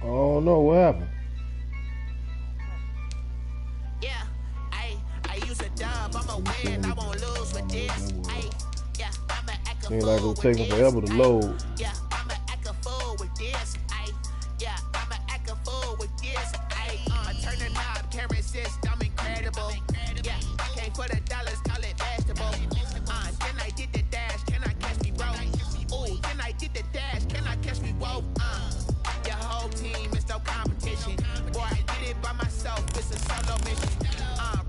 don't know what happened. Yeah, I use a dub, I'm a win, I won't lose with this. Yeah, I'm an act a Seems like fool it's with taking this. forever to load. Yeah, I'm an act a fool with this. Yeah, I'm an act a fool with this. I turn the knob, can't resist, I'm incredible. Yeah, came for the dollars, call it vegetable. Then I did the dash, can I catch me, bro? Ooh, then I did the dash, can I catch me, whoa? Your whole team is no competition. Boy, I did it by myself, it's a solo mission.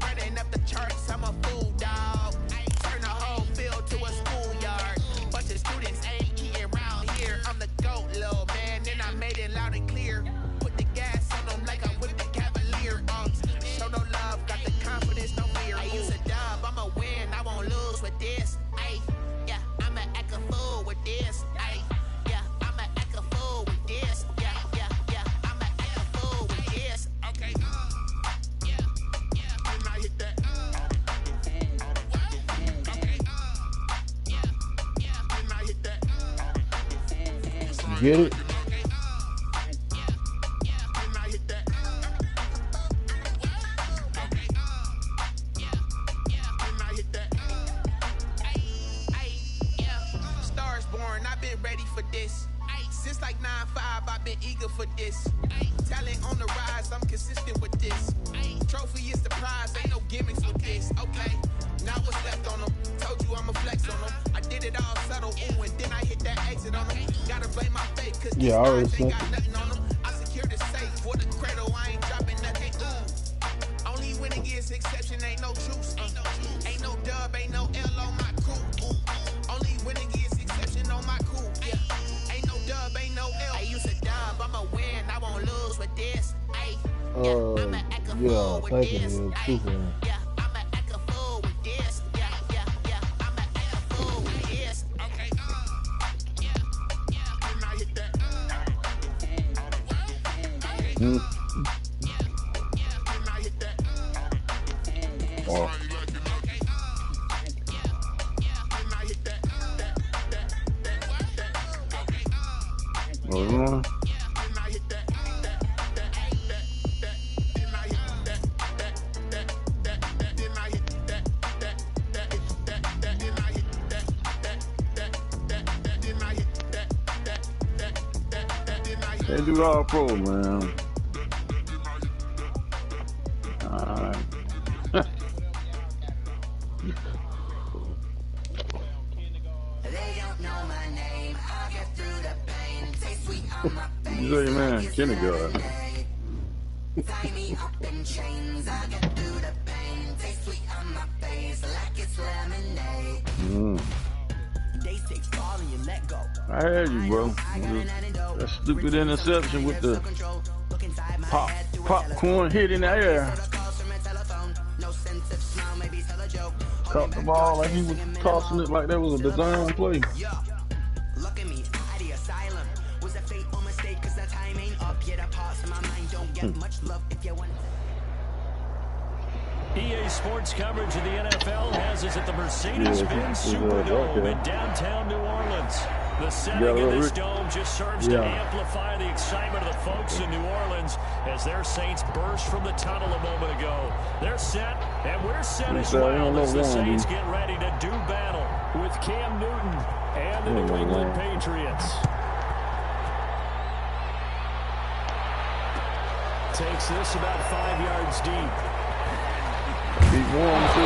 Running up the charts, I'm a fool, dog. Turn the whole field to a schoolyard. Bunch of students ain't eating around here. I'm the GOAT, little man, then I made it loud and clear. Put the gas on them like I'm with the Cavalier. Show no love, got the confidence, no fear. I use a dub, I'm a win, I won't lose with this. Yeah, I'm an act a fool with this. Yeah, I'm an act a fool with this. Yeah, I'm an act a fool with this. Okay, yeah, then I hit that. Okay, yeah, then I hit that. You get it? Since like 9-5, I've been eager for this. Talent on the rise, I'm consistent with this. Trophy is the prize, ain't no gimmicks with this. Okay, now what's left on them? Told you I'ma flex on them. I did it all subtle, ooh, and then I hit that exit on them. Gotta blame my fate, cause Yeah, I already ain't got nothing on them. I secured the safe for the cradle, I ain't dropping nothing. Ooh. Only winning is exception, ain't no truce. Ain't no dub, ain't no L on my crew. Only winning is exception on my crew. Yeah. Dub ain't no L. I use a dub, I'm a win, I won't lose with this. Yeah, I'm an act a fool with this. Yeah, I'm an act a fool with this. Yeah, I'm an act a fool with this. Okay, yeah, then I hit that. Okay, yeah, then I hit that. Oh. They do all pro, man. Alright. You say, man, kindergarten. Tie me up in chains, I get through the pain. Taste sweet on my face like it's lemonade. They say fall and you let go. I heard you, bro. That stupid interception with the popcorn hit in the air. Caught the ball like he was tossing it like that was a design play. Look at me, the asylum was a fateful mistake because the time ain't up yet. A pause in my mind don't get much love if you want. EA Sports coverage of the NFL has us at the Mercedes-Benz Superdome in downtown New Orleans. The setting of this dome just serves to amplify the excitement of the folks in New Orleans as their Saints burst from the tunnel a moment ago. They're set, and we're set as well as the Saints get ready to do battle with Cam Newton and the New England Patriots. Takes this about 5 yards deep. Dropped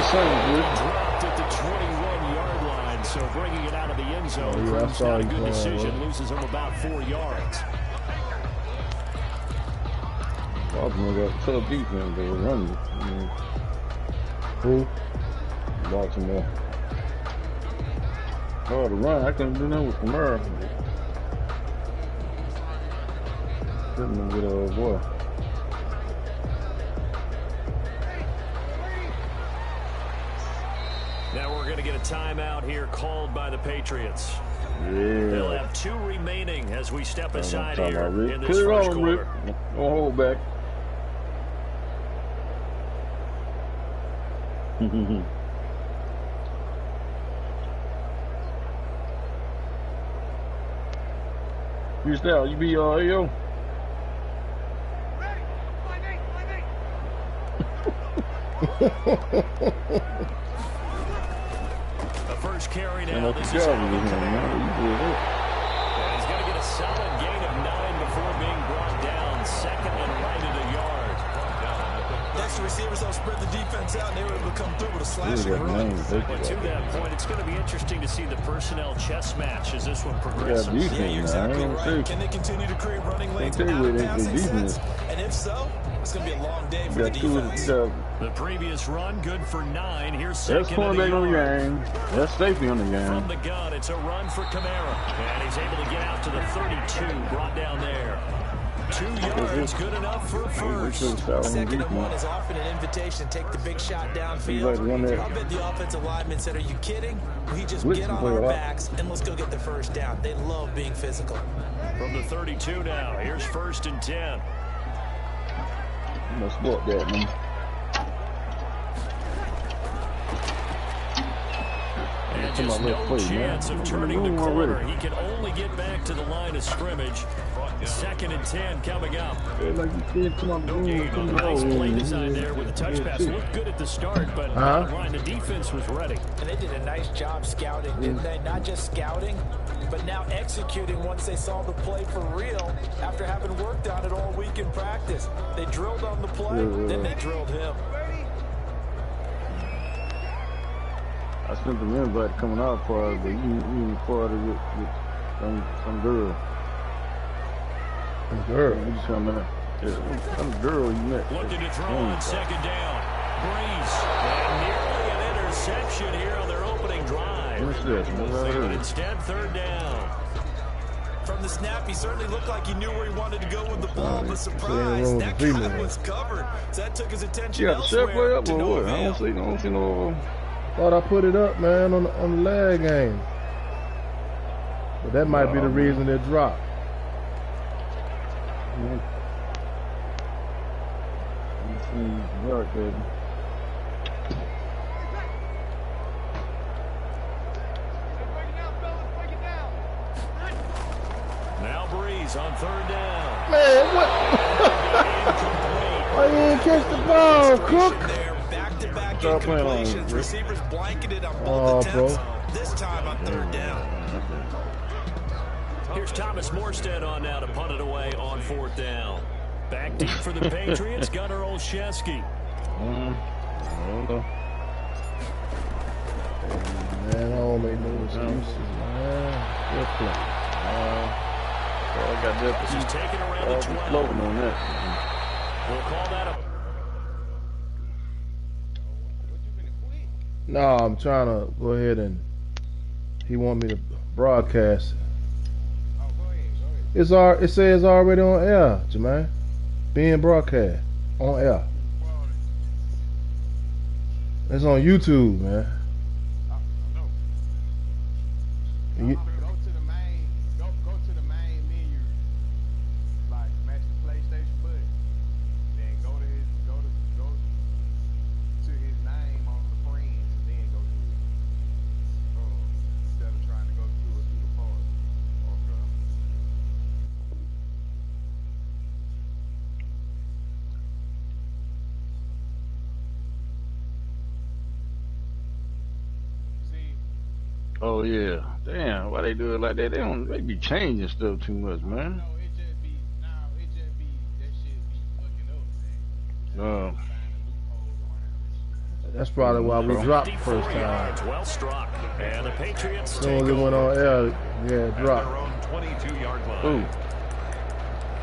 at the 21-yard line, so bringing it out of the end zone proves not a good decision. Loses him about 4 yards. Baltimore got tough defense. They were running. Who? Baltimore. Oh, the run. I couldn't do nothing with Kamara. Couldn't get a boy. Now we're going to get a timeout here called by the Patriots. Yeah. They'll have 2 remaining as we step aside here in this Clear first on, quarter. Rip. Don't hold back. You style, you be AO? The first carry now. This is and he's going to get a solid gain of 9 before being brought down. Second and right at a yard. Next, the receivers don't spread the defense out, and they were able to come through with a slashing run. But to that point, it's going to be interesting to see the personnel chess match as this one progresses. Yeah, you're exactly right. Can they continue to create running lanes without passing sets? And if so, it's going to be a long day for the defense. The previous run, good for 9. Here's second. That's cornerback on the game. That's safety on the game. From the gun, it's a run for Kamara. And he's able to get out to the 32, brought down there. 2 yards, good enough for first. Second and 1 is often an invitation to take the big shot downfield. I bet the offensive lineman said, are you kidding? We just get on our backs and let's go get the first down. They love being physical. From the 32 now, here's 1st and 10. Let's walk that, man. And just no chance of turning the corner. He can only get back to the line of scrimmage. 2nd and 10 coming up. Nice play design there with the touch pass. Looked good at the start, but the defense was ready. And they did a nice job scouting, didn't they? Not just scouting, but now executing once they saw the play for real after having worked on it all week in practice. They drilled on the play, then they drilled him. I sent them invite coming out for us, but you part of it with some girl. Some girl? Some girl you met. Looking to throw on 2nd down. Breeze. And nearly an interception here on their opening drive. What's this? But instead, 3rd down. From the snap, he certainly looked like he knew where he wanted to go with the ball, but surprise, that guy was covered. So that took his attention elsewhere to no avail. I don't see no... Thought I put it up, man, on the lag game. But that might be the reason it dropped. Work, baby. Now Breeze on 3rd down. Man, what? Why you didn't catch the ball, Cook? Back-to-back incompletions. Receivers blanketed on both attempts. This time on 3rd down. Here's Thomas Morstead on now to punt it away on 4th down. Back deep for the Patriots, Gunnar Olszewski. Man, I don't make no excuses, man. Good play. I got that. He's taking around the 12. On that. We'll call that a... No, I'm trying to go ahead and he want me to broadcast. It says already on air, Jermaine. Being broadcast on air. It's on YouTube, man. You, go to the main menu, like match the PlayStation button. Then go to his name on the friends, and then go to it. Instead of trying to go through the part. Okay. Oh yeah, damn! Why they do it like that? They be changing stuff too much, man. No, it just be that shit be fucking up, man. that's probably why we dropped the first time. Well struck, and the Patriots as soon as it went on air, yeah, it dropped. Their own 22-yard line. Ooh.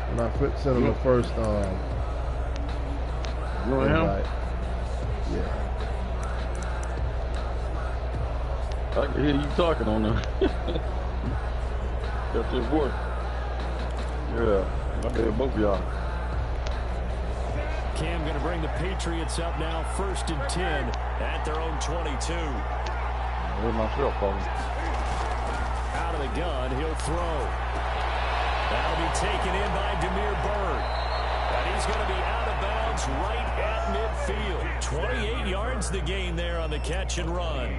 When I sent them the first You know him? Yeah. I can hear you talking on them. That's his voice. Yeah, I bet both of y'all. Cam going to bring the Patriots up now, 1st and 10 at their own 22. Here's myself calling. Out of the gun, he'll throw. That'll be taken in by Demir Bird. And he's going to be out of bounds right at midfield. 28 yards the gain there on the catch and run.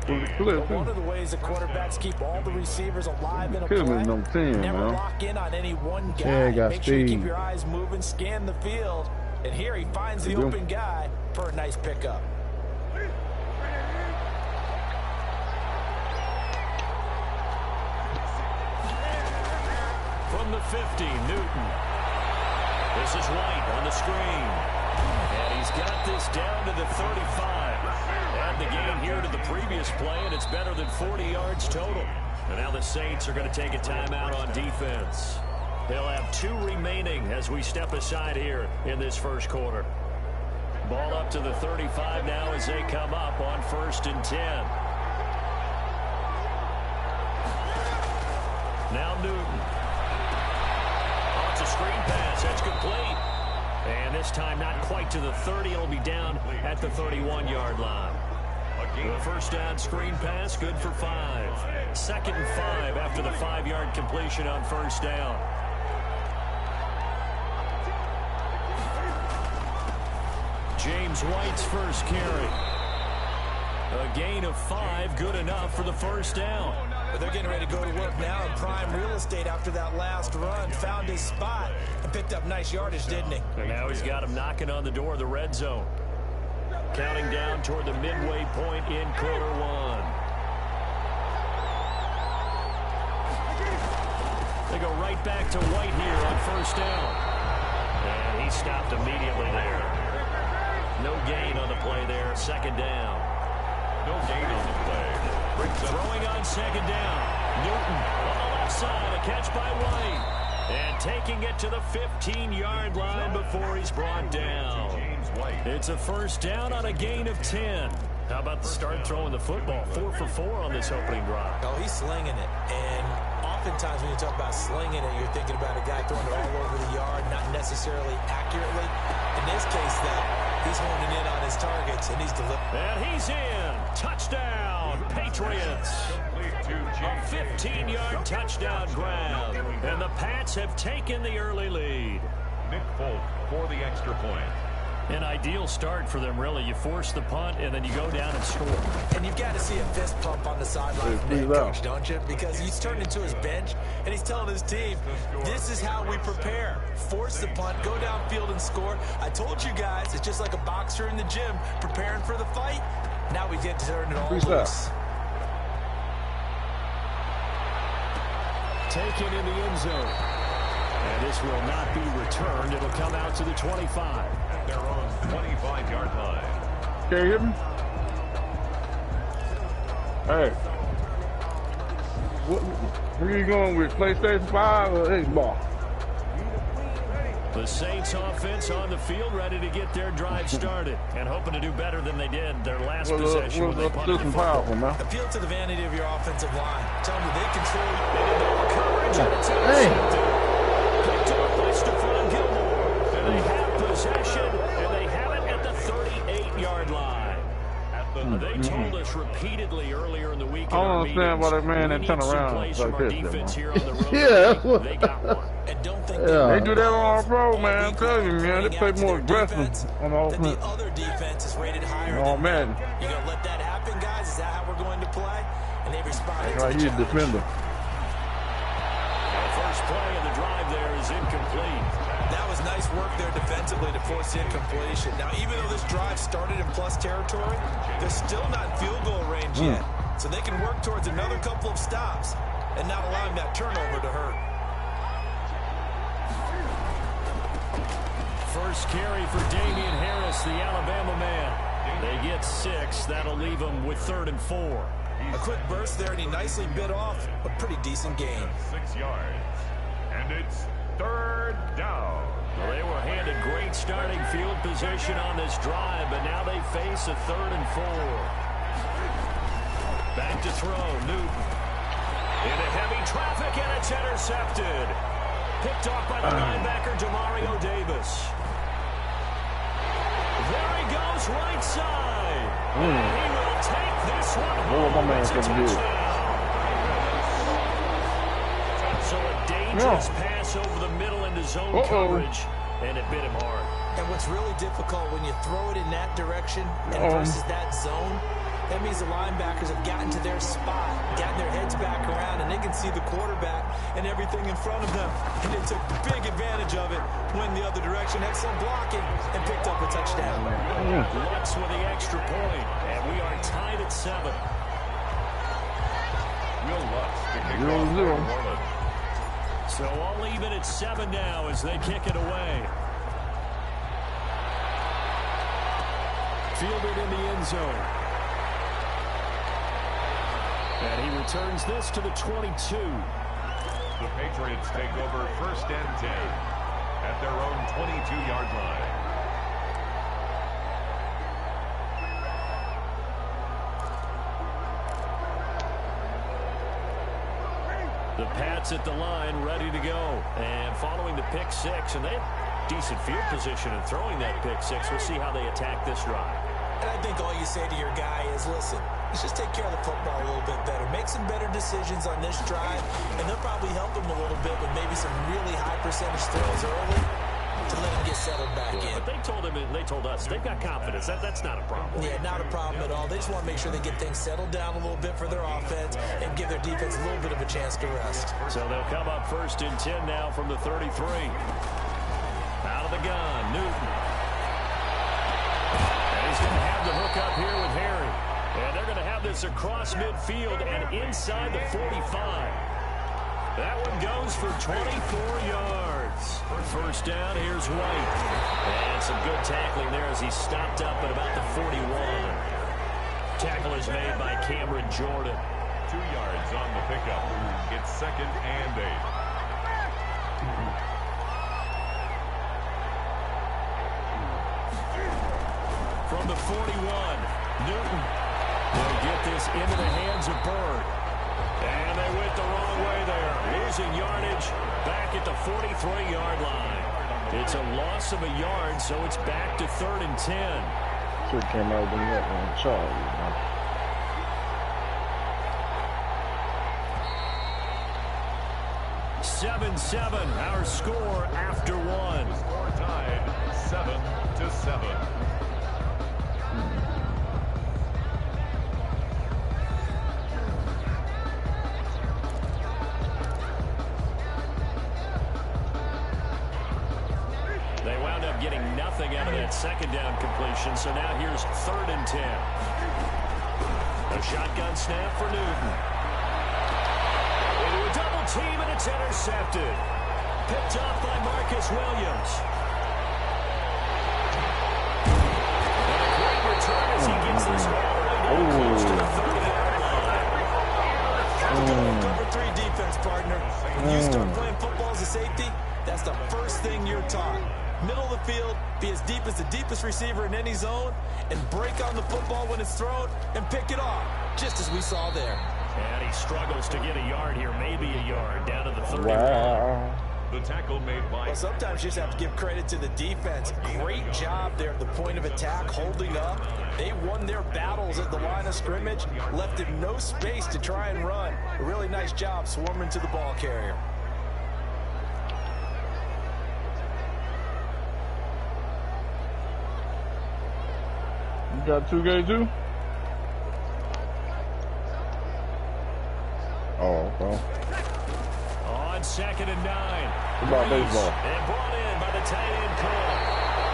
One of the ways the quarterbacks keep all the receivers alive in a play, never lock in on any one guy. Make sure you keep your eyes moving, scan the field. And here he finds the open guy, for a nice pickup. From the 50, Newton. This is White on the screen. And he's got this down to the 35. Add the gain here to the previous play, and it's better than 40 yards total. And now the Saints are going to take a timeout on defense. They'll have 2 remaining as we step aside here in this first quarter. Ball up to the 35 now as they come up on 1st and 10. Now Newton. Oh, it's a screen pass. That's complete. And this time not quite to the 30. It'll be down at the 31-yard line. The first down screen pass, good for 5. 2nd and 5 after the 5-yard completion on 1st down. James White's first carry. A gain of 5, good enough for the 1st down. But they're getting ready to go to work now in prime real estate after that last run. Found his spot and picked up nice yardage, didn't he? And now he's got him knocking on the door of the red zone. Counting down toward the midway point in quarter 1. They go right back to White here on 1st down. And he stopped immediately there. No gain on the play there. 2nd down. No gain on the play. Throwing on 2nd down. Newton on the left side. A catch by White. And taking it to the 15-yard line before he's brought down. It's a 1st down on a gain of 10. How about the start throwing the football? 4 for 4 on this opening drive. Oh, he's slinging it. And oftentimes when you talk about slinging it, you're thinking about a guy throwing it all over the yard, not necessarily accurately. In this case, though, he's honing in on his targets, and he's delivering. And he's in. Touchdown, Patriots. A 15-yard touchdown grab. And the Pats have taken the early lead. Nick Folk for the extra point. An ideal start for them, really. You force the punt, and then you go down and score. And you've got to see a fist pump on the sideline from the coach, don't you? Because he's turned into his bench, and he's telling his team, this is how we prepare. Force the punt, go downfield and score. I told you guys, it's just like a boxer in the gym preparing for the fight. Now we get to turn it all loose. Taken in the end zone. And this will not be returned. It'll come out to the 25. They're on 25-yard line. Can you hear me? Hey. Where you going with, PlayStation 5 or Xbox? The Saints offense on the field, ready to get their drive started and hoping to do better than they did their last possession when they punted the football. Appeal to the vanity of your offensive line. Tell them they control coverage and it's picked up by Stephon Gilmore. And they have possession, and they have it at the 38-yard line. They told us repeatedly earlier in the week. I don't understand why that man didn't turn around like this. Yeah. They got one. And don't think they do that on our road, man. I'm telling you, man. They play more aggressive on the offense. The other defense is rated higher than man. You gonna let that happen, guys? Is that how we're going to play? And they responded to he's a defender. The first play of the drive there is incomplete. That was nice work there defensively to force incompletion. Now, even though this drive started in plus territory, they're still not in field goal range yet. So they can work towards another couple of stops and not allowing that turnover to hurt. First carry for Damian Harris, the Alabama man. They get 6. That'll leave them with 3rd and 4. A quick burst there, and he nicely bit off a pretty decent gain. 6 yards. And it's 3rd down. Well, they were handed great starting field position on this drive, but now they face a 3rd and 4. Back to throw, Newton. Into heavy traffic, and it's intercepted. Picked off by the linebacker, Demario Davis. There he goes, right side. And he will take this one home. It's a touchdown. So a dangerous pass over the middle into zone coverage, and it bit him hard. And what's really difficult when you throw it in that direction and versus that zone, that means the linebackers have gotten to their spot, gotten their heads back around, and they can see the quarterback and everything in front of them. And they took big advantage of it when the other direction. coaching, excellent blocking, and picked up a touchdown. Lutz with the extra point, and we are tied at 7. Will Lutz to kick off for New Orleans. So all even at 7 now as they kick it away. Fielded in the end zone. And he returns this to the 22. The Patriots take over 1st and 10 at their own 22-yard line. The Pats at the line, ready to go. And following the pick 6, and they have decent field position in throwing that pick 6. We'll see how they attack this drive. And I think all you say to your guy is, listen, let's just take care of the football a little bit better. Make some better decisions on this drive, and they'll probably help him a little bit with maybe some really high percentage throws early to let him get settled back in. But they told us they've got confidence. That's not a problem. Yeah, not a problem at all. They just want to make sure they get things settled down a little bit for their offense and give their defense a little bit of a chance to rest. So they'll come up 1st and 10 now from the 33. Out of the gun, Newton. And he's going to have the hook up here with Harry. And they're going to have this across midfield and inside the 45. That one goes for 24 yards. First down, here's White. And some good tackling there as he stopped up at about the 41. Tackle is made by Cameron Jordan. 2 yards on the pickup. It's 2nd and 8. From the 41, Newton will get this into the hands of Bird. And they went the wrong way there. Losing yardage back at the 43-yard line. It's a loss of a yard, so it's back to 3rd and 10. Should came out with that one. Charlie. 7-7, our score after 1. Score tied 7-7. They wound up getting nothing out of that 2nd down completion, so now here's 3rd and 10. A shotgun snap for Newton. Into a double team, and it's intercepted. Picked off by Marcus Williams. And a great return as he gets this all the way down close to the 30-yard line. Cover 3 defense, partner. When you start playing football as a safety, that's the first thing you're taught. Middle of the field, be as deep as the deepest receiver in any zone, and break on the football when it's thrown, and pick it off, just as we saw there. And he struggles to get a yard here, maybe a yard, down to the 30. Wow. The tackle made by... Well, sometimes you just have to give credit to the defense. Great job there at the point of attack, holding up. They won their battles at the line of scrimmage, left him no space to try and run. A really nice job swarming to the ball carrier. You got 2K too? Oh, okay. On 2nd and 9. What about baseball? And brought in by the tight end Cole.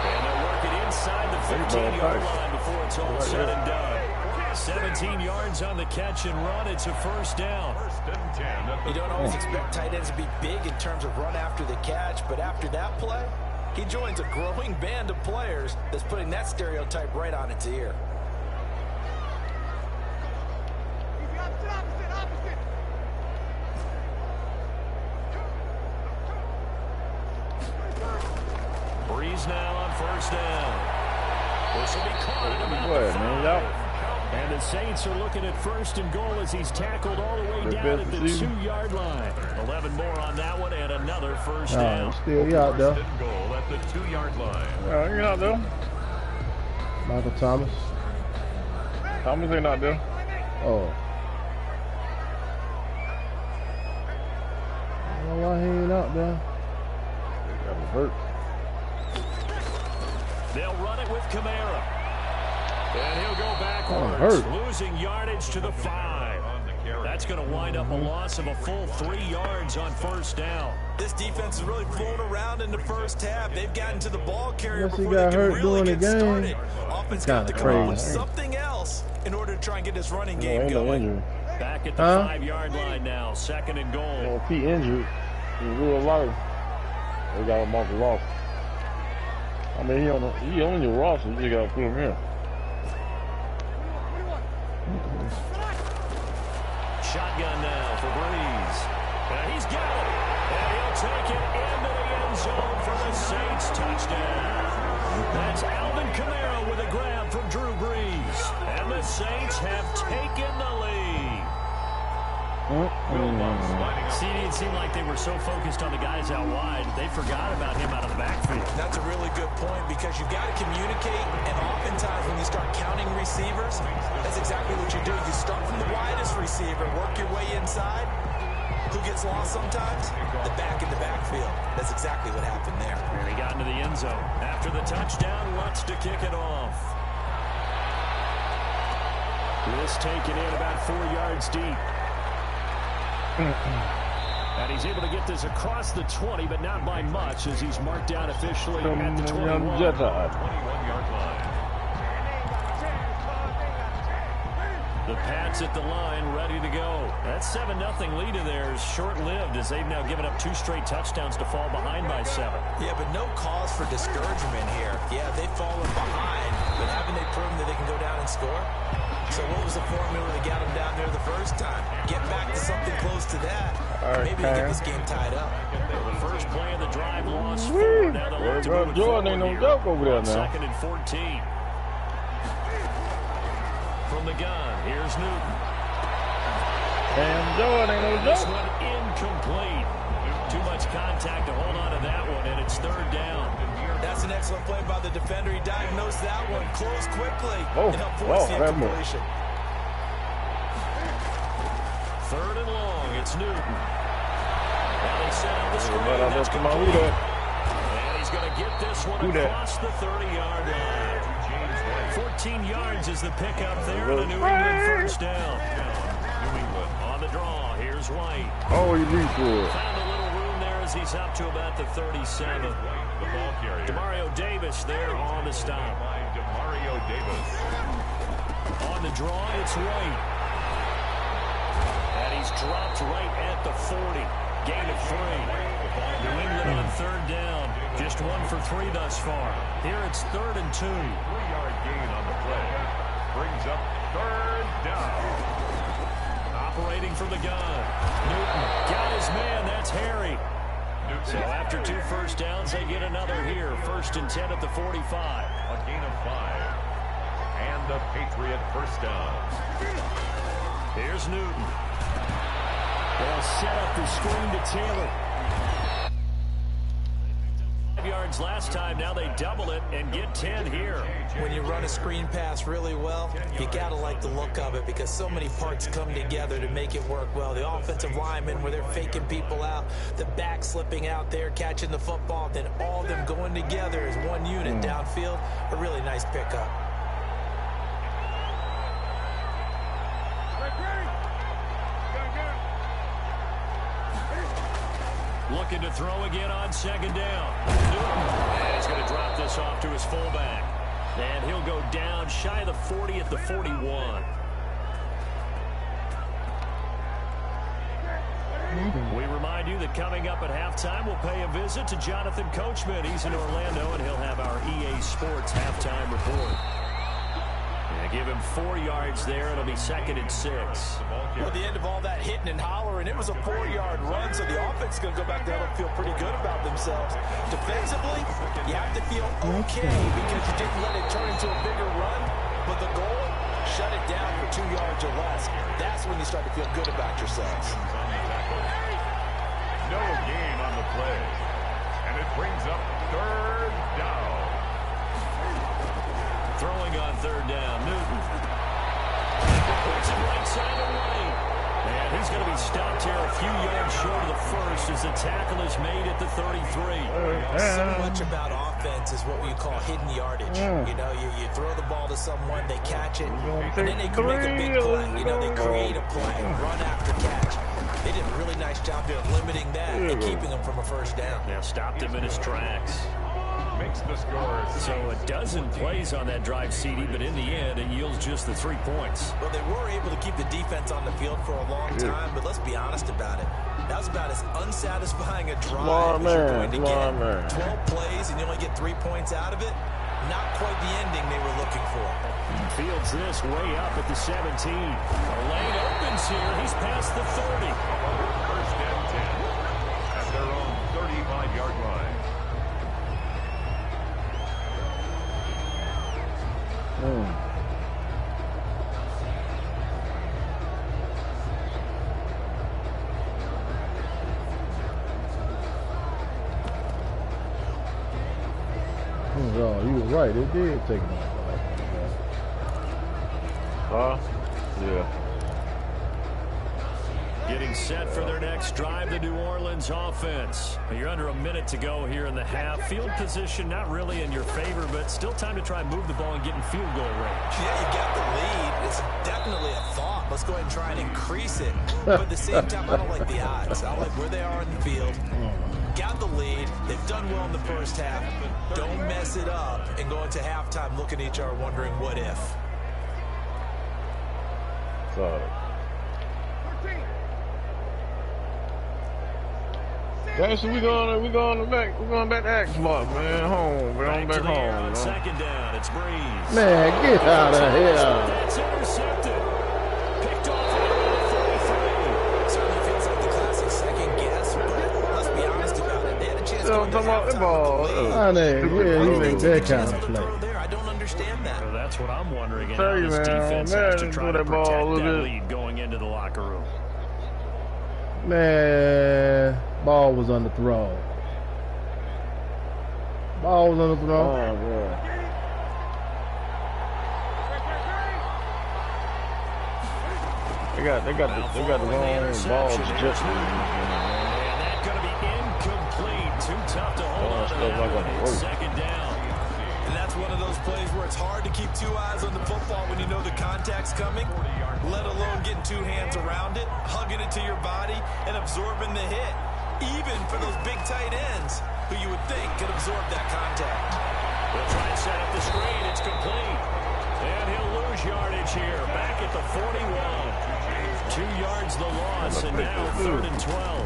And they'll work it inside the 15-yard line before it's all said and done. 17 yards on the catch and run. It's a 1st down. 1st and 10. You don't always expect tight ends to be big in terms of run after the catch, but after that play, he joins a growing band of players that's putting that stereotype right on its ear. Breeze now on 1st down. This will be caught at about the 5. And the Saints are looking at 1st and goal as he's tackled all the way down at the 2-yard line. 11 more on that one and another 1st down. Still he out there. 1st and goal at the 2-yard line. You're not there. Michael Thomas. Thomas ain't not there. Oh. I don't know why he ain't out there. Got him hurt. They'll run it with Kamara. And he'll go backwards, losing yardage to the 5. That's going to wind up a loss of a full 3 yards on first down. This defense is really fooling around in the first half. They've gotten to the ball carrier Unless he before got they can hurt really during get the game. started. Offense got to come up with something else in order to try and get this running game going. Back at the 5-yard line now, 2nd and goal. Well, if he injured in real life, they got him off the roster. I mean, he on your roster, you just got to put him in. Shotgun now for Breeze. And he's got it. And he'll take it into the end zone for the Saints touchdown. That's Alvin Kamara with a grab from Drew Brees. And the Saints have taken the lead. See, it didn't seem like they were so focused on the guys out wide, they forgot about him out of the backfield. That's a really good point because you've got to communicate, and oftentimes when you start counting receivers, that's exactly what you do. You start from the widest receiver, work your way inside. Who gets lost sometimes? The back in the backfield. That's exactly what happened there. And he got into the end zone. After the touchdown, Lutz to kick it off. This taken in about 4 yards deep. And he's able to get this across the 20, but not by much, as he's marked down officially at the 21. 21-yard line. The Pats at the line, ready to go. That 7-0 lead of theirs short-lived, as they've now given up 2 straight touchdowns to fall behind by 7. Yeah, but no cause for discouragement here. Yeah, they've fallen behind, but haven't they proven that they can go down and score? So what was the formula that got them down there the first time? Get back to something close to that. Maybe they get this game tied up. The first play of the drive lost 4. Now they'll look to move it Jordan ain't no joke over there now. 2nd and 14. From the gun, here's Newton. And Jordan ain't no joke. This one incomplete. Too much contact to hold on to that one, and it's 3rd down. That's an excellent play by the defender. He diagnosed that one, closed quickly, and helped force the incompletion. 3rd and long, it's Newton. Now they set up the screen. That's complete. And he's going to get this one across the 30-yard line. 14 yards is the pickup there, and a New England first down. New England on the draw. Here's White. Oh, he reached for it. Found a little room there as he's up to about the 37. The ball carrier. Demario Davis there on the stop. Demario Davis. On the draw, it's White. And he's dropped right at the 40. Gain of 3. New England on 3rd down. Just 1 for 3 thus far. Here it's 3rd and 2. 3-yard gain on the play. Brings up 3rd down. Operating from the gun. Newton got his man. That's Harry. So after 2 first downs, they get another here. 1st and 10 at the 45. A gain of 5. And the Patriot first down. Here's Newton. They'll set up the screen to Taylor. 5 yards last time. Now they double it and get 10 here. When you run a screen pass really well, you got to like the look of it because so many parts come together to make it work well. The offensive linemen, where they're faking people out, the back slipping out there, catching the football, then all of them going together as one unit downfield. A really nice pickup. Looking to throw again on 2nd down. And he's going to drop this off to his fullback. And he'll go down shy of the 40 at the 41. We remind you that coming up at halftime, we'll pay a visit to Jonathan Coachman. He's in Orlando, and he'll have our EA Sports halftime report. And give him 4 yards there. It'll be 2nd and 6. Well, the end of all that hitting and hollering, it was a 4-yard run, so the offense is going to go back there and feel pretty good about themselves. Defensively, you have to feel okay because you didn't let it turn into a bigger run, but the goal, shut it down for 2 yards or less. That's when you start to feel good about yourselves. No gain on the play. And it brings up 3rd down. Throwing on 3rd down, Newton. Puts it right side away. And And he's going to be stopped here a few yards short of the first as the tackle is made at the 33. So much about offense is what we call hidden yardage. You know, you throw the ball to someone, they catch it, and then they can make a big play. You know, they create a play, run after catch. They did a really nice job there of limiting that and keeping him from a first down. Now stopped him in his tracks. Makes the score. So a dozen plays on that drive, CD, but in the end, it yields just the 3 points. Well, they were able to keep the defense on the field for a long time, but let's be honest about it. That was about as unsatisfying a drive as you're going to get. 12 plays and you only get 3 points out of it. Not quite the ending they were looking for. Fields this way up at the 17. The lane opens here. He's past the 30. First and 10 at their own 35-yard line. Oh, you were right. It did take him off. Yeah. Getting set for their next drive, the New Orleans offense. You're under a minute to go here in the half. Field position not really in your favor, but still time to try and move the ball and get in field goal range. Yeah, you got the lead. It's definitely a thought. Let's go ahead and try and increase it. But at the same time, I don't like the odds. I like where they are in the field. Got the lead. They've done well in the first half. Don't mess it up and go into halftime looking at each other wondering what if. Yeah, so we're going back to Xbox, man. Home. We're on back home. You know? Second down, it's Breeze. Man, get out of here. That's intercepted. Picked off at the 33. Certainly feels like the classic second guess, but let's be honest about it. They had a chance to Talking about the ball. I know, he made that kind of play. I don't understand that. Well, that's what I'm wondering. And Tell how you, this man, defense has to try to that ball a protect little that bit. lead going into the locker room. Man, ball was on the throw. Ball was on the throw. Oh, boy. They got the wrong balls just. And that's going to be incomplete. Too tough to hold on to that one. It's second down. And that's one of those plays where it's hard to keep two eyes on the football when you know the contact's coming, let alone getting two hands around it, hugging it to your body, and absorbing the hit. Even for those big tight ends who you would think could absorb that contact. They'll try and set up the screen. It's complete. And he'll lose yardage here. Back at the 41. 2 yards the loss, and now 3rd and 12.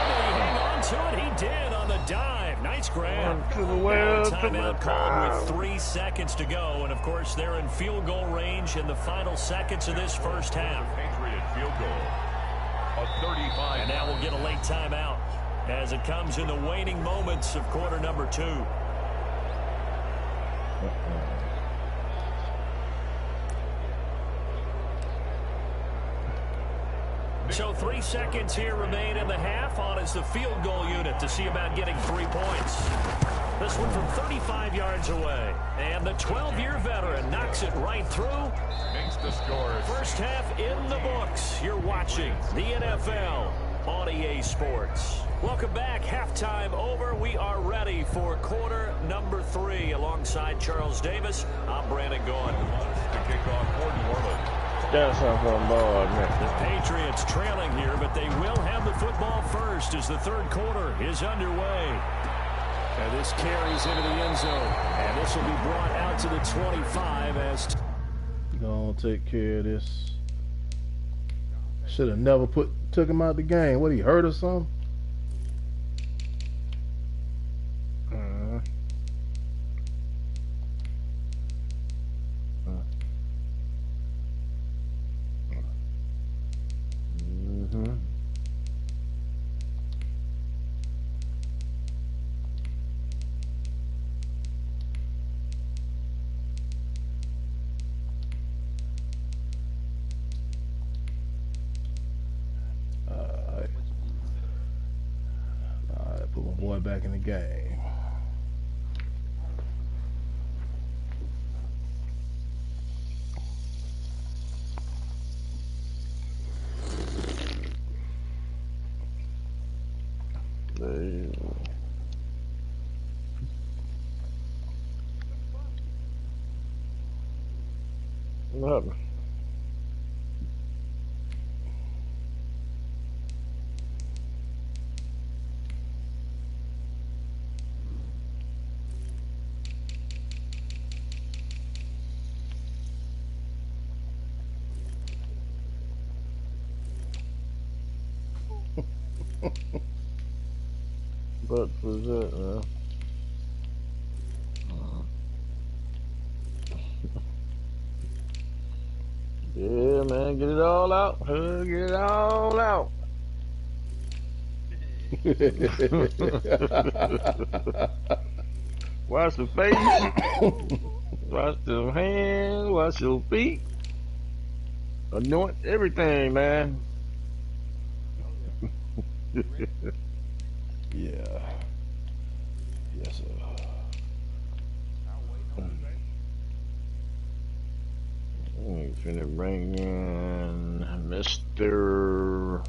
Will he hang on to it? He did on the dive. Nice grab. Now a timeout called with 3 seconds to go. And, of course, they're in field goal range in the final seconds of this first half. Patriot field goal. A 35. And now we'll get a late timeout as it comes in the waning moments of quarter number 2. So 3 seconds here remain in the half. On is the field goal unit to see about getting 3 points. This one from 35 yards away. And the 12-year veteran knocks it right through. Makes the scores. First half in the books. You're watching the NFL on EA Sports. Welcome back. Halftime over. We are ready for quarter number 3. Alongside Charles Davis, I'm Brandon Gaughan. To kick off for New Orleans. Got something on board, man. The Patriots trailing here, but they will have the football first as the third quarter is underway. And this carries into the end zone. And this will be brought out to the 25 as... Gonna take care of this. Should have never took him out the game. What, he hurt or something? Put my boy back in the game. What happened? But was that, man? Yeah, man, get it all out. Get it all out. Wash the face. Wash the hands. Wash your feet. Anoint everything, man. Yeah. Yes, sir. We finna bring in Mr.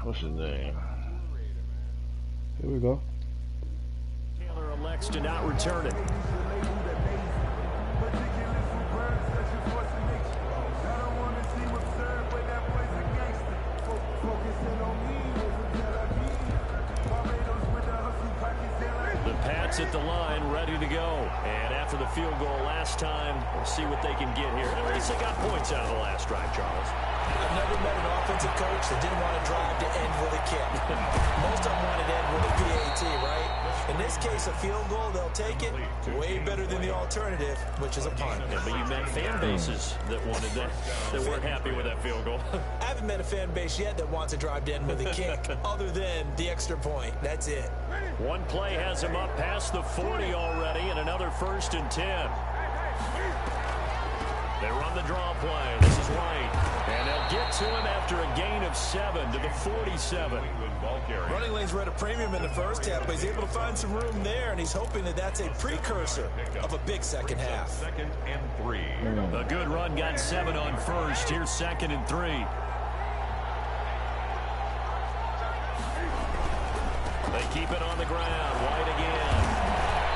What's his name? Here we go. Taylor elects to not return it. The Pats at the line, ready to go. And after the field goal last time, we'll see what they can get here. At least they got points out of the last drive, Charles. I've never met an offensive coach that didn't want to drive to end with a kick. Most of them wanted to end with a PAT, right? In this case, a field goal, they'll take it. Way better than the alternative, which is a punt. Yeah, but you met fan bases that wanted that weren't happy with that field goal. I haven't met a fan base yet that wants to drive to end with a kick, other than the extra point. That's it. One play has him up past the 40 already, and another 1st and 10. They run the draw play. This is White. And they'll get to him after a gain of 7 to the 47. Running lanes were at a premium in the first half, but he's able to find some room there, and he's hoping that that's a precursor of a big second half. 2nd and 3. A good run got 7 on 1st. Here's 2nd and 3. They keep it on the ground. White again.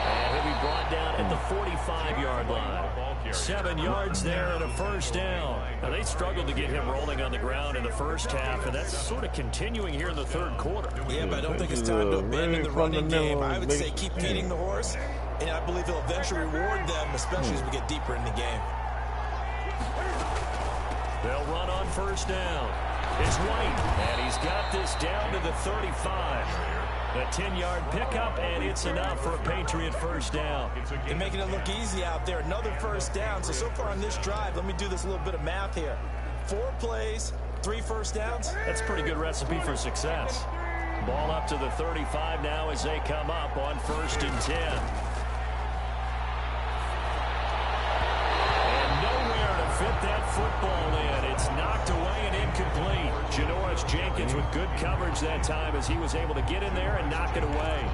And he'll be brought down at the 45-yard line. 7 yards there and a 1st down. Now, they struggled to get him rolling on the ground in the first half, and that's sort of continuing here in the 3rd quarter. Yeah, but I don't think it's time to abandon the running game. I would say keep feeding the horse, and I believe he'll eventually reward them, especially as we get deeper in the game. They'll run on 1st down. It's White, and he's got this down to the 35. A 10-yard pickup, and it's enough for a Patriot 1st down. They're making it look easy out there. Another 1st down. So far on this drive, let me do this little bit of math here. 4 plays, 3 1st downs. That's a pretty good recipe for success. Ball up to the 35 now as they come up on 1st and 10. And nowhere to fit that football in. It's knocked away and incomplete. Janoris Jenkins with good coverage that time as he was able to get in there and knock it away.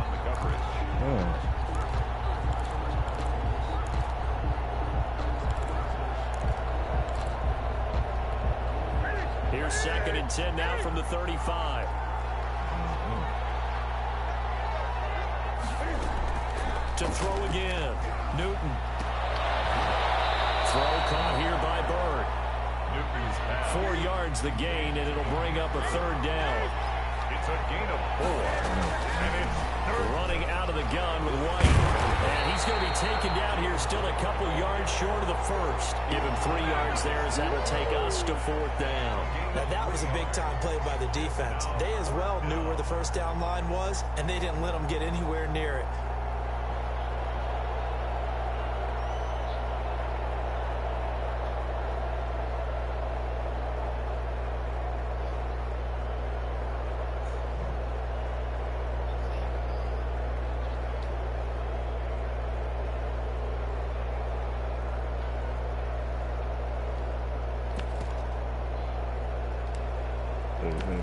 Here's 2nd and 10 now from the 35. To throw again. Newton. Throw caught here by Bird. 4 yards the gain, and it'll bring up a 3rd down. It's a gain of 4. And it's 3rd. Running out of the gun with White. And he's going to be taken down here still a couple yards short of the 1st. Give him 3 yards there as that'll take us to 4th down. Now that was a big-time play by the defense. They as well knew where the 1st down line was, and they didn't let them get anywhere near it.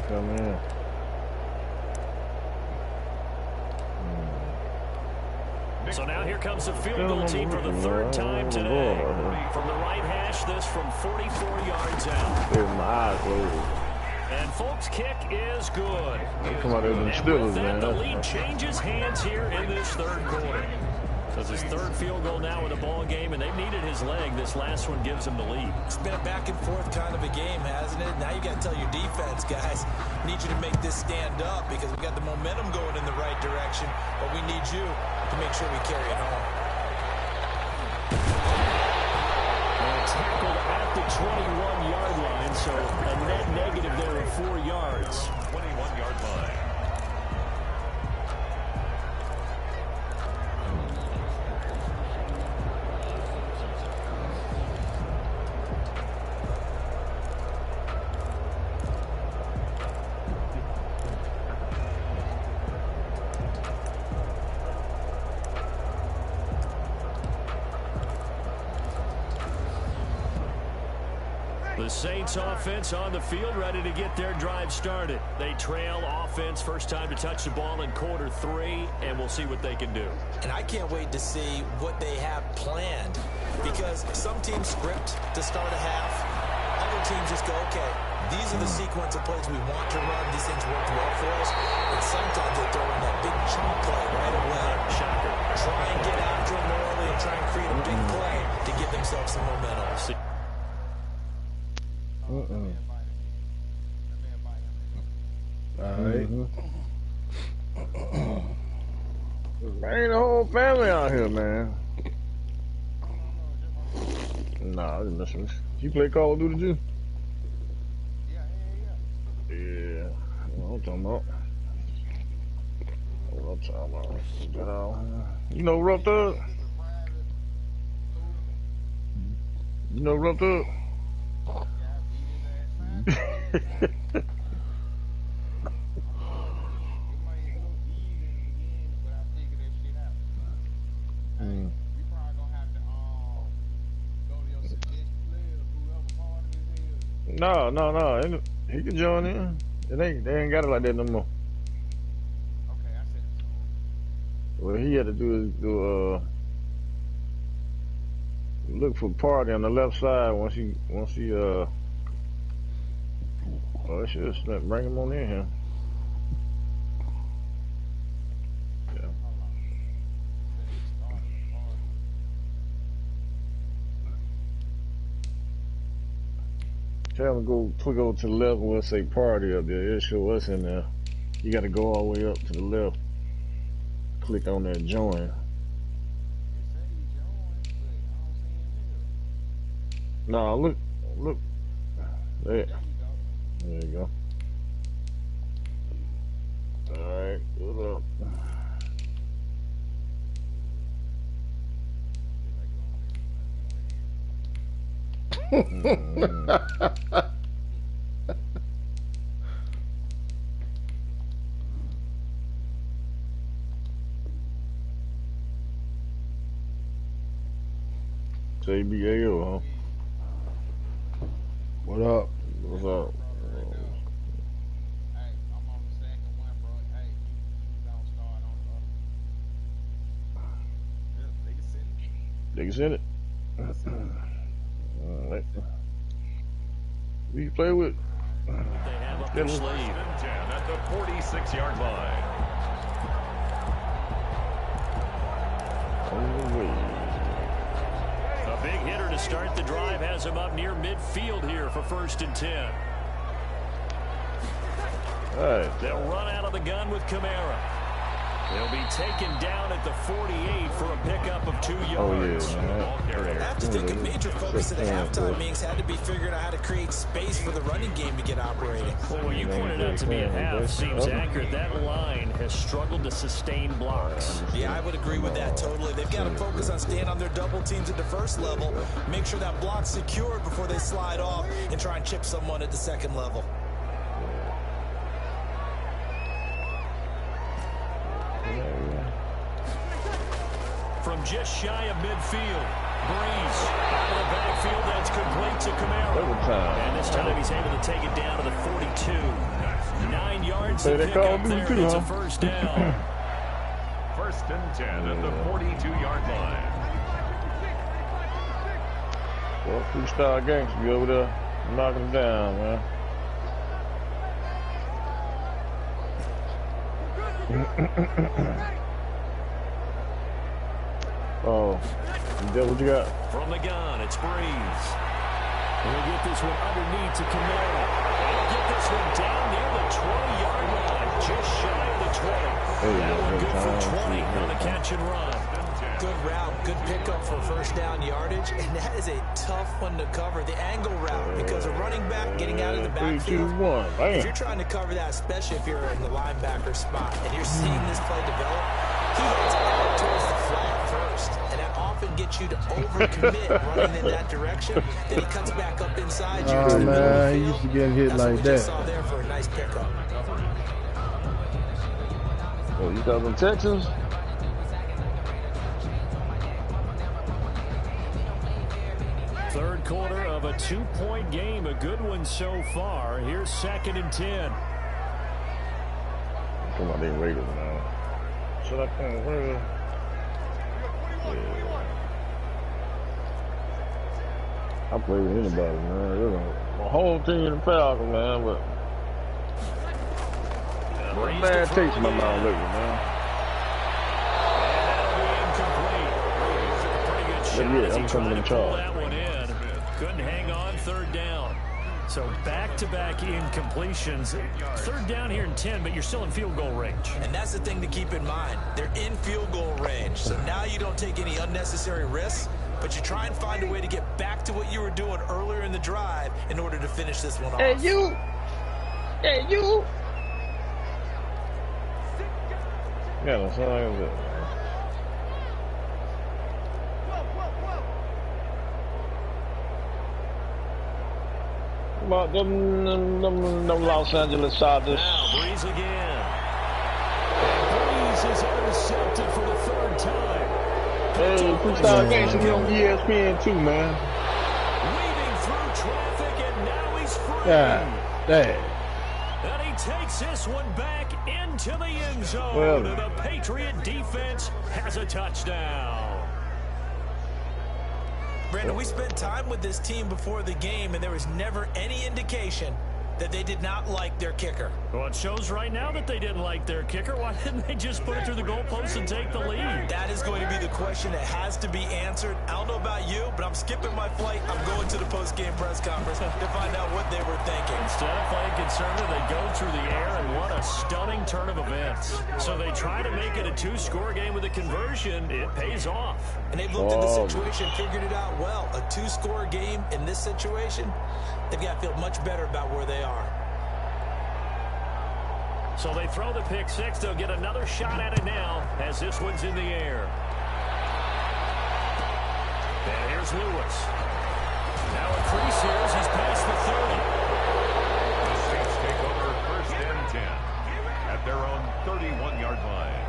Come in. So now here comes the field goal team for the 3rd time today. From the right hash, this from 44 yards out. My eyes closed. And Folk's kick is good. Come on, And Steelers, with that, man. the lead changes hands here in this 3rd quarter. So it's his third field goal now in the ball game, and they've needed his leg. This last one gives him the lead. It's been a back and forth kind of a game, hasn't it? Now you got to tell your defense, guys, we need you to make this stand up because we got the momentum going in the right direction, but we need you to make sure we carry it home. And tackled at the 21-yard line, so a net negative there of 4 yards. 21-yard line. The Saints offense on the field, ready to get their drive started. They trail offense, first time to touch the ball in quarter 3, and we'll see what they can do. And I can't wait to see what they have planned because some teams script to start a half. Other teams just go, okay, these are the sequence of plays we want to run. These things work well for us. And sometimes they throw in that big chunk play right away. Shocker. Try and get after them early and try and create a big play to give themselves some momentum. Alright. Ain't the whole family out here, man. Nah, I didn't listen to this. You play Call of Duty too? Yeah. What I'm talking about. What I'm talking about. You know Rough Thug? You know Rough Thug? No. He can join in. They ain't got it like that no more. Okay, I said so. What he had to do is look for party on the left side once he oh, it should have bring him on in here. Yeah. Tell him to click over to the left and we'll say party up there. It'll show us in there. You got to go all the way up to the left. Click on that join. No, look. There. There you go. Alright, good up. JBAO, huh? What up? What's up? Hey, I'm on the second one, bro. Hey, you don't start on the other. Yeah, they can send it. They can send it? Alright. Who you play with? They have up their sleeve. At the 46-yard line. A big hitter to start the drive has him up near midfield here for 1st and 10. All right. They'll run out of the gun with Kamara. They'll be taken down at the 48 for a pickup of 2 yards. Oh, yeah. I have to think a major focus of the halftime meetings had to be figuring out how to create space for the running game to get operating. Well, what you pointed out to me at half seems accurate. That line has struggled to sustain blocks. Yeah, I would agree with that totally. They've got to focus on staying on their double teams at the first level, make sure that block's secured before they slide off, and try and chip someone at the second level. From just shy of midfield, Breeze out of the backfield. That's complete to Kamara. And this time he's able to take it down to the 42. 9 yards to pick up there. It's a first down. 1st and 10 at the 42-yard line. Well, freestyle gangster be over there knocking them down, man. Oh, Jeff, what you got? From the gun, it's Breeze. He'll get this one underneath to Camara. He'll get this one down near the 20-yard line, just shy of the 20. That one good for 20 on the catch and run. Good route, good pickup for first down yardage, and that is a tough one to cover, the angle route, because a running back getting out of the backfield, if you're trying to cover that, especially if you're in the linebacker spot, and you're seeing this play develop, he heads out towards the flat first, and that often gets you to overcommit running in that direction, then he cuts back up inside you to the middle of the field. He used to get hit like that. Just saw there for a nice pickup. Oh, you guys in Texas? Third quarter of a 2-point game, a good one so far. Here's 2nd and 10. Come on, they Raiders now. Should I come over? Yeah. I play with anybody, man. You know, my whole team in the Falcons, man, but yeah, bad taste in my mouth lately, man. Yeah, I'm coming in charge. Couldn't hang on 3rd down. So back-to-back incompletions. 3rd down here in 10, but you're still in field goal range. And that's the thing to keep in mind. They're in field goal range. So now you don't take any unnecessary risks, but you try and find a way to get back to what you were doing earlier in the drive in order to finish this one off. Hey, you! Hey, you! Yeah, that's all I got. About them Los Angeles Chargers. Now Breeze again. And Breeze is intercepted for the 3rd time. Hey, freestyle game should be on ESPN too, man. Weaving through traffic, and now he's free. God dang. And he takes this one back into the end zone. And the Patriot defense has a touchdown. Brandon, we spent time with this team before the game, and there was never any indication that they did not like their kicker. Well, it shows right now that they didn't like their kicker. Why didn't they just put it through the goalpost and take the lead? That is going to be the question that has to be answered. I don't know about you, but I'm skipping my flight. I'm going to the post-game press conference to find out what they were thinking. Instead of playing conservative, they go through the air, and what a stunning turn of events. So they try to make it a 2-score game with a conversion. It pays off. And they've looked at the situation, figured it out well. A 2-score game in this situation, they've got to feel much better about where they are. So they throw the pick 6. They'll get another shot at it now as this one's in the air. And here's Lewis. Now a crease here as he's past the 30. The Saints take over 1st and 10 at their own 31-yard line.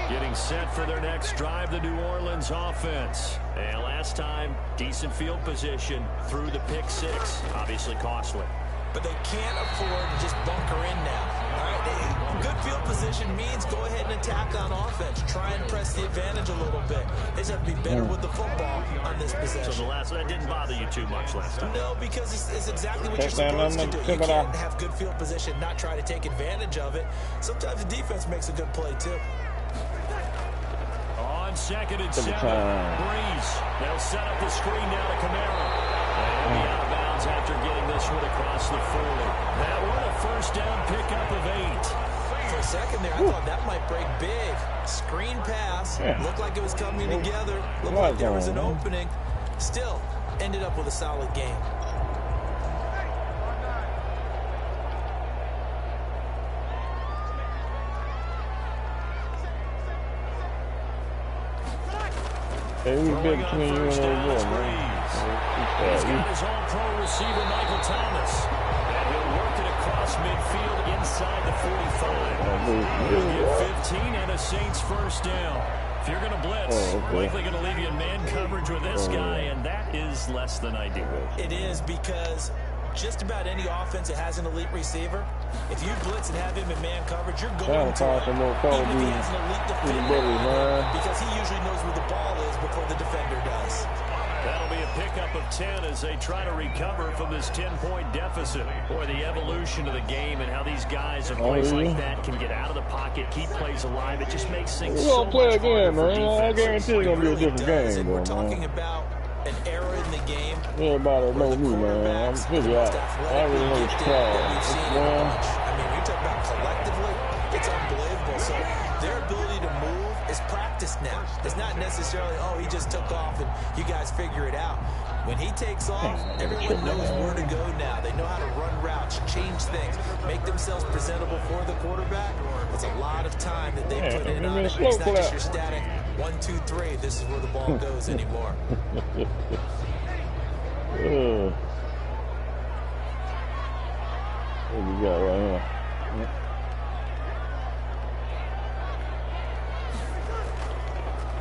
Getting set for their next drive, the New Orleans offense. And last time, decent field position through the pick 6. Obviously costly. But they can't afford to just bunker in now. All right? Good field position means go ahead and attack on offense. Try and press the advantage a little bit. They just have to be better with the football on this possession. So that didn't bother you too much last time? No, because it's exactly what you're supposed to do. You can't have good field position, not try to take advantage of it. Sometimes the defense makes a good play, too. On 2nd and 7, Breeze. They'll set up the screen now to Camara. And he'll be out of bounds after getting this one across the 40. That one a 1st down pickup of 8. For a second there, I thought that might break big. Screen pass. Looked like it was coming together. Looked like there was an opening. Still, ended up with a solid game. Hey, we big between you and old boy, man. He's got his all-pro receiver, Michael Thomas. And he'll work it across midfield inside the 45. He'll get 15 and a Saints 1st down. If you're going to blitz, likely going to leave you in man coverage with this guy, and that is less than ideal. It is, because just about any offense that has an elite receiver, if you blitz and have him in man coverage, you're going to even if he has an elite defender, because he usually knows where the ball is before the defender does. That'll be a pickup of 10 as they try to recover from this 10-point deficit. Boy, the evolution of the game and how these guys in plays like that can get out of the pocket, keep plays alive. It just makes things so much harder for defense. I guarantee it's going to be a different game, We're talking about an era in the game. Everybody know me, man. I'm figure out. I really know what's called. I mean, we talk about collectively, it's unbelievable. So their ability to move is practiced now. It's not necessarily, oh, he just took off and you guys figure it out. When he takes off, everyone knows where to go now. They know how to run routes, change things, make themselves presentable for the quarterback. It's a lot of time that they put in on it. It's not just your static 1, 2, 3. This is where the ball goes anymore. What we got right here?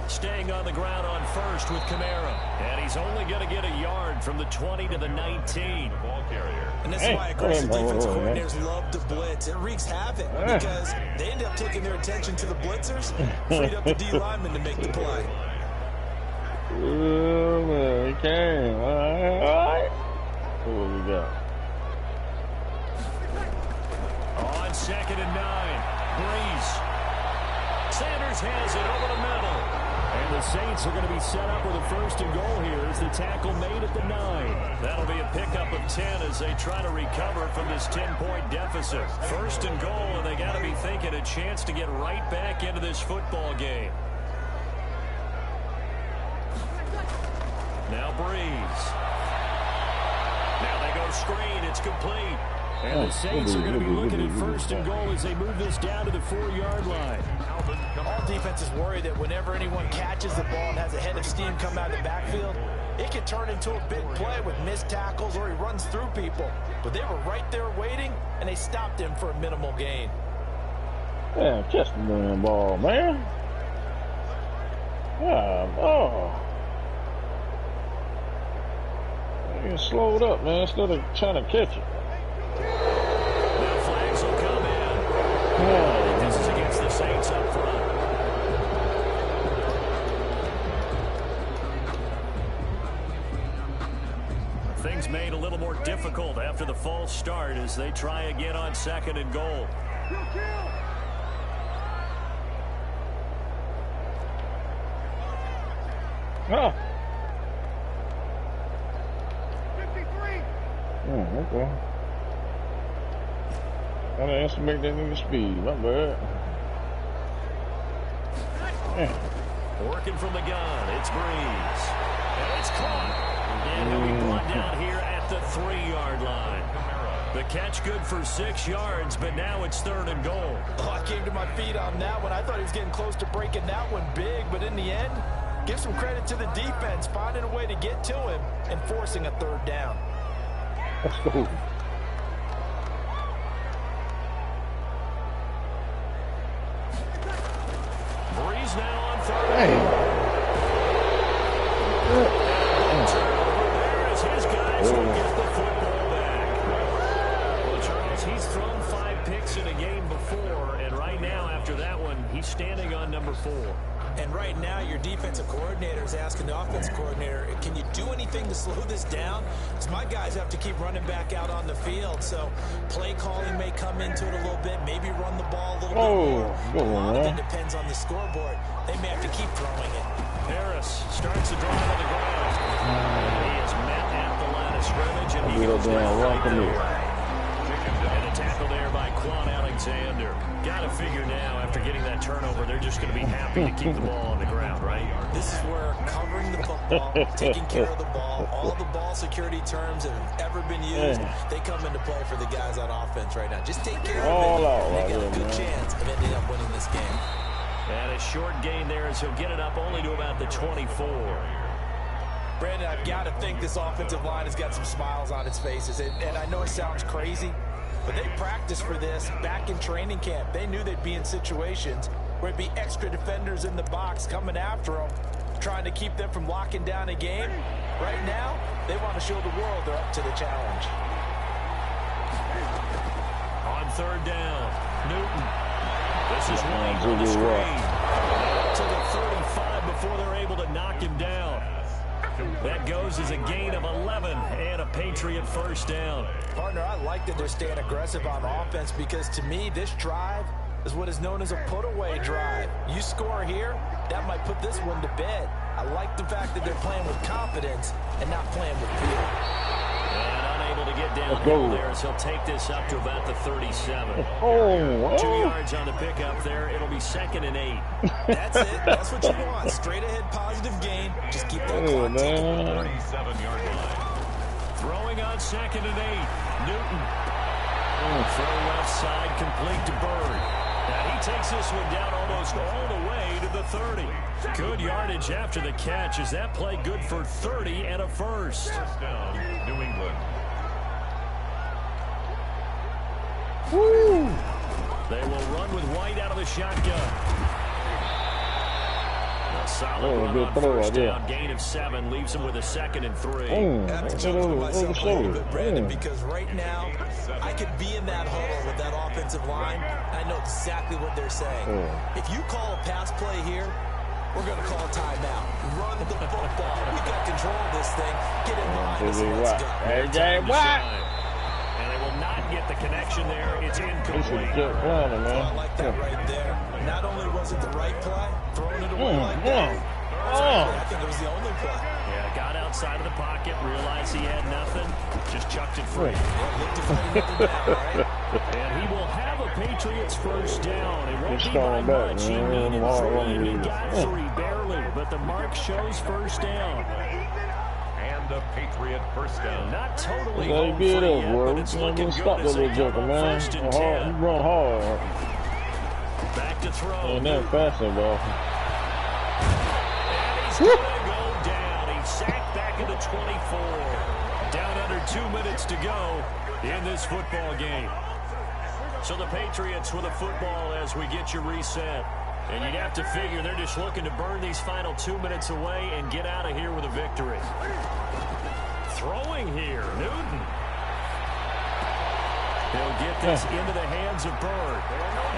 Staying on the ground on first with Kamara. And he's only going to get a yard from the 20 to the 19. Ball carrier. And that's why aggressive defense coordinators love to blitz. It wreaks havoc because they end up taking their attention to the blitzers, freed up the D lineman to make the play. Oh, man, he came. All right. What we got? On 2nd and 9. Breeze. Sanders has it over the middle. And the Saints are going to be set up with a 1st and goal here as the tackle made at the 9. That'll be a pickup of 10 as they try to recover from this 10-point deficit. 1st and goal, and they got to be thinking a chance to get right back into this football game. Now Breeze. Now they go screen. It's complete. And the Saints are going to be looking at 1st and goal as they move this down to the 4-yard line. All defenses worry that whenever anyone catches the ball and has a head of steam come out of the backfield, it can turn into a big play with missed tackles or he runs through people. But they were right there waiting, and they stopped him for a minimal gain. Yeah, catch the damn ball, man. Oh. You slowed up, man, instead of trying to catch it. Now flags will come in. This is against the Saints up front. Things made a little more difficult after the false start as they try again on 2nd and goal. Oh. 53. Oh, okay. I didn't estimate that nigga speed. Not bad. Working from the gun. It's Breeze. And it's caught. And he'll be brought down here at the 3-yard line. The catch good for 6 yards, but now it's 3rd and goal. Oh, I came to my feet on that one. I thought he was getting close to breaking that one big, but in the end, give some credit to the defense, finding a way to get to him and forcing a 3rd down. Let's go. Breeze now on 3rd. There as his guys will get the football back. Well, Charles, he's thrown 5 picks in a game before, and right now, after that one, he's standing on number 4. And right now, your defensive coordinator is asking the offensive coordinator, can you do anything to slow this down? Because my guys have to keep running back out on the field. So play calling may come into it a little bit, maybe run the ball a little bit more. A lot of it depends on the scoreboard. They may have to keep throwing it. Harris starts to drive on the ground. He is met at the line of scrimmage, and he goes down right there. And a tackle there by Quan Alexander. Got to figure now, after getting that turnover, they're just going to be happy to keep the ball on the ground, right? This is where covering the football, taking care of the ball, all the ball security terms that have ever been used, they come into play for the guys on offense right now. Just take care of it, and they got a good chance of ending up winning this game. And a short gain there as he'll get it up only to about the 24. Brandon, I've got to think this offensive line has got some smiles on its faces. And I know it sounds crazy, but they practiced for this back in training camp. They knew they'd be in situations where it'd be extra defenders in the box coming after them, trying to keep them from locking down a game. Right now, they want to show the world they're up to the challenge. On 3rd down, Newton. This is White with the screen. To the 35 before they're able to knock him down. That goes as a gain of 11 and a Patriot first down. Partner, I like that they're staying aggressive on offense because to me, this drive is what is known as a put-away drive. You score here, that might put this one to bed. I like the fact that they're playing with confidence and not playing with fear. And unable to get downhill there as he'll take this up to about the 37. 2 yards on the pickup there. It'll be 2nd and 8. That's it. That's what you want. Straight ahead positive gain. Just keep that clock ticking. 37-yard line. Throwing on 2nd and 8. Newton. Throw left side complete to Bird. Now he takes this one down almost all the way to the 30. Good yardage after the catch. Is that play good for 30 and a first? First down, New England. Woo! They will run with White out of the shotgun. A solid run on first down. Gain of 7 leaves him with a 2nd and 3. I have to chuckle to myself a little bit, Brandon, because right now I could be in that huddle with that offensive line. I know exactly what they're saying. If you call a pass play here, we're going to call a timeout. Run the football. We've got control of this thing. Get in line. Let's go. And they will not get the connection there. It's incomplete. I like that right there. Not only was it the right play, throwing it away like that. I think it was the only play. Yeah, got outside of the pocket, realized he had nothing, just chucked it free. And he will have a Patriots first down. It won't be by much. He needed 3. He got 3, barely, but the mark shows first down. And a Patriot first down. Not totally home free yet, but it's looking good as they come up 1st and 10. He run hard. Back to throw. And then passing ball. And he's going to go down. He's sacked back into 24. Down under 2 minutes to go in this football game. So the Patriots with a football as we get you reset. And you'd have to figure they're just looking to burn these final 2 minutes away and get out of here with a victory. Throwing here, Newton. He'll get this into the hands of Bird.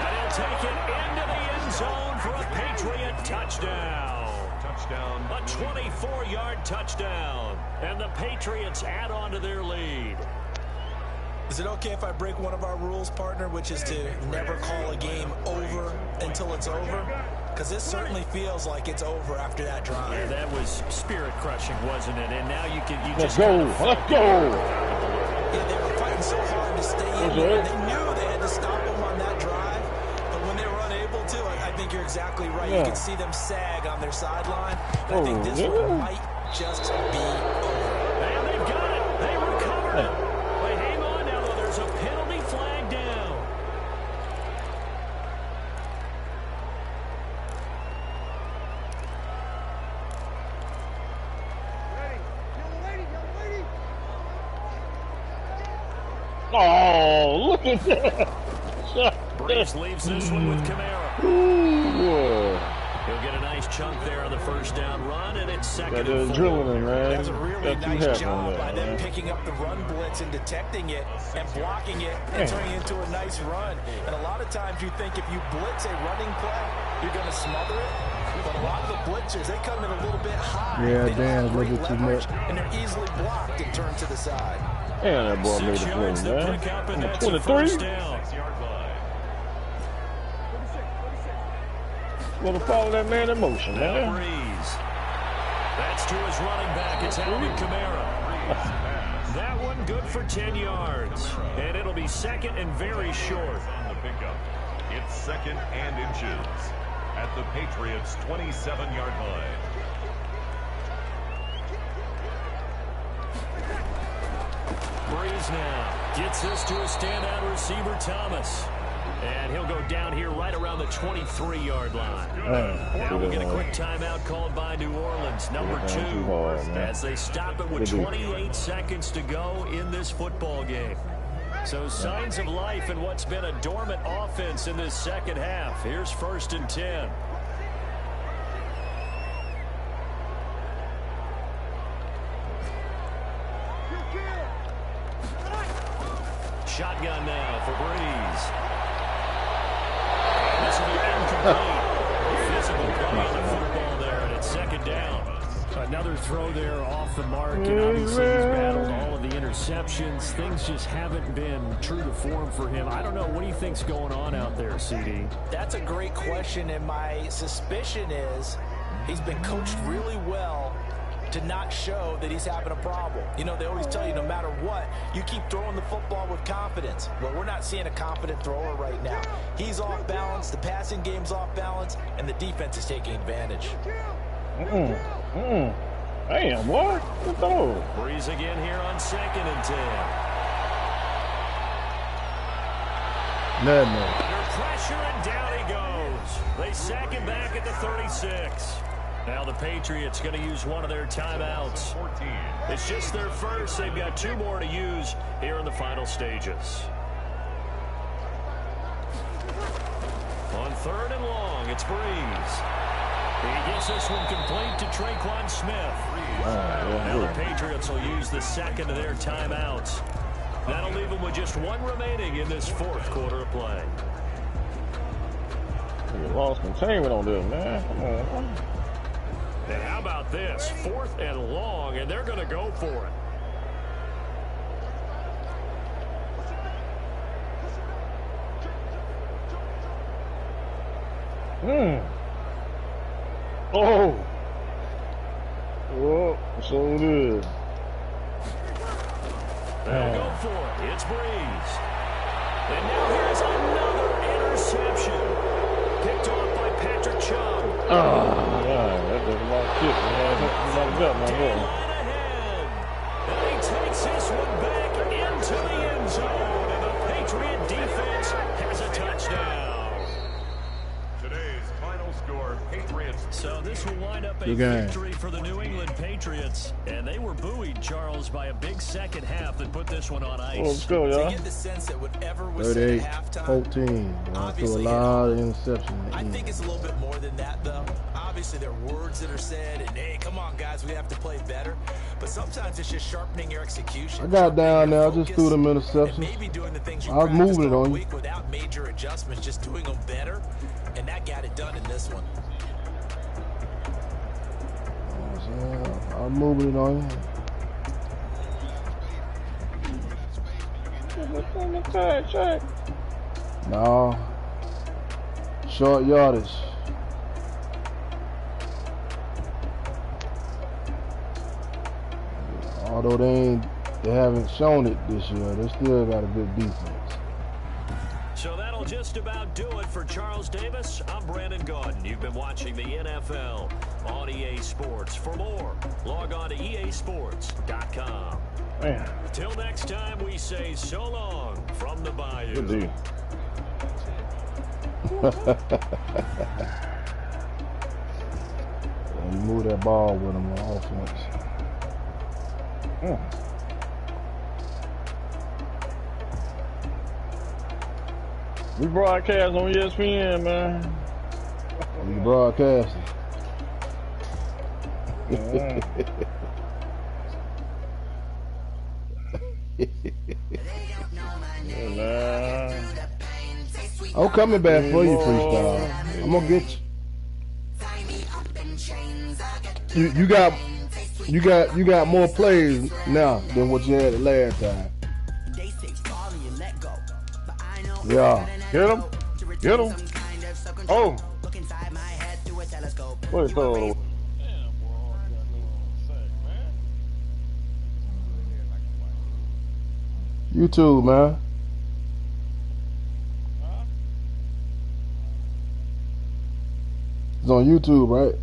And he'll take it into the end zone for a Patriot touchdown. Touchdown. A 24-yard touchdown. And the Patriots add on to their lead. Is it okay if I break one of our rules, partner, which is to never call a game over until it's over? Because this certainly feels like it's over after that drive. Yeah, that was spirit-crushing, wasn't it? And now you Let's just go. Let's go. Yeah, they were fighting so hard to stay in there. They knew they had to stop them on that drive. But when they were unable to, I think you're exactly right. You can see them sag on their sideline. I think this one might just be over. And they've got it. They recovered it. But hang on now, though. There's a penalty flag down. Oh, look at that. Breeze leaves this one with Kamara. Ooh, He'll get a nice chunk there on the first down run, and it's 2nd and 4. drilling, man. That's a really nice job by them picking up the run blitz and detecting it and blocking it and turning it into a nice run. And a lot of times you think if you blitz a running play, you're going to smother it. But a lot of the blitzers, they come in a little bit high. Yeah, they damn, don't have great too leverage, much. and they're easily blocked and turned to the side. And that boy made 6 a yards play, to man. pick up, and that's a 23. first down. 6-yard line. Gonna follow that man in motion, Now man. Breeze. That's to his running back. It's Alvin Kamara. That one good for 10 yards. And it'll be 2nd and very short. On the pickup. It's 2nd and inches at the Patriots' 27-yard line. Breeze now gets this to a standout receiver, Thomas. And he'll go down here right around the 23-yard line. Now we'll get a quick timeout called by New Orleans, number 2, as they stop it with 28 seconds to go in this football game. So signs of life in what's been a dormant offense in this second half. Here's 1st and 10. Shotgun now for Breeze. And this will be incomplete. Physical play on the football there, and it's 2nd down. Another throw there off the mark, and obviously he's battled all of the interceptions. Things just haven't been true to form for him. I don't know. What do you think's going on out there, CD? That's a great question, and my suspicion is he's been coached really well to not show that he's having a problem. You know, they always tell you no matter what, you keep throwing the football with confidence. Well, we're not seeing a confident thrower right now. He's off balance, the passing game's off balance, and the defense is taking advantage. Damn, boy. Good throw. Breeze again here on 2nd and 10. Nothing. Under pressure, and down he goes. They sack him back at the 36. Now the Patriots going to use one of their timeouts. It's just their first. They've got 2 more to use here in the final stages. On 3rd and long, it's Breeze. He gets this one complete to Traquan Smith. Now the Patriots will use the second of their timeouts. That'll leave them with just 1 remaining in this 4th quarter of play. You lost containment on this, man. Come on. And how about this? 4th and long, and they're going to go for it. Oh, so good. They'll go for it. It's Breeze. And now here's another interception. Picked off by Patrick Chung. That was a lot of shit, man. Ahead. And he takes this one back into the end zone. And the Patriot defense has a touchdown. Today's final score, Patriots. So this will wind up a victory for the New England Patriots. And they were buoyed, Charles, by a big second half that put this one on ice. Let's go, y'all. You get the sense that whatever was said at halftime, 38-14. obviously, a lot of interceptions. I think it's a little bit more than that, though. Obviously, there are words that are said, and hey, come on, guys, we have to play better. But sometimes it's just sharpening your execution. I got down there, I just threw them interceptions. Maybe doing the things you I was moving it on you. week without major adjustments, just doing them better, and that got it done in this one. I'm moving it on you. No. Short yardage. Although they haven't shown it this year, they still got a good defense. So that'll just about do it for Charles Davis. I'm Brandon Gaudin. You've been watching the NFL on EA Sports. For more, log on to easports.com. Man. Till next time, we say so long from the Bayou. Good deal. And you move that ball with them on offense. We broadcast on ESPN, man. We broadcasting. I'm coming back for you, freestyle. I'm gonna get you. You got more plays now than what you had last time. Yeah. Get him. Get him. Oh. Wait, so. YouTube, man. It's on YouTube, right?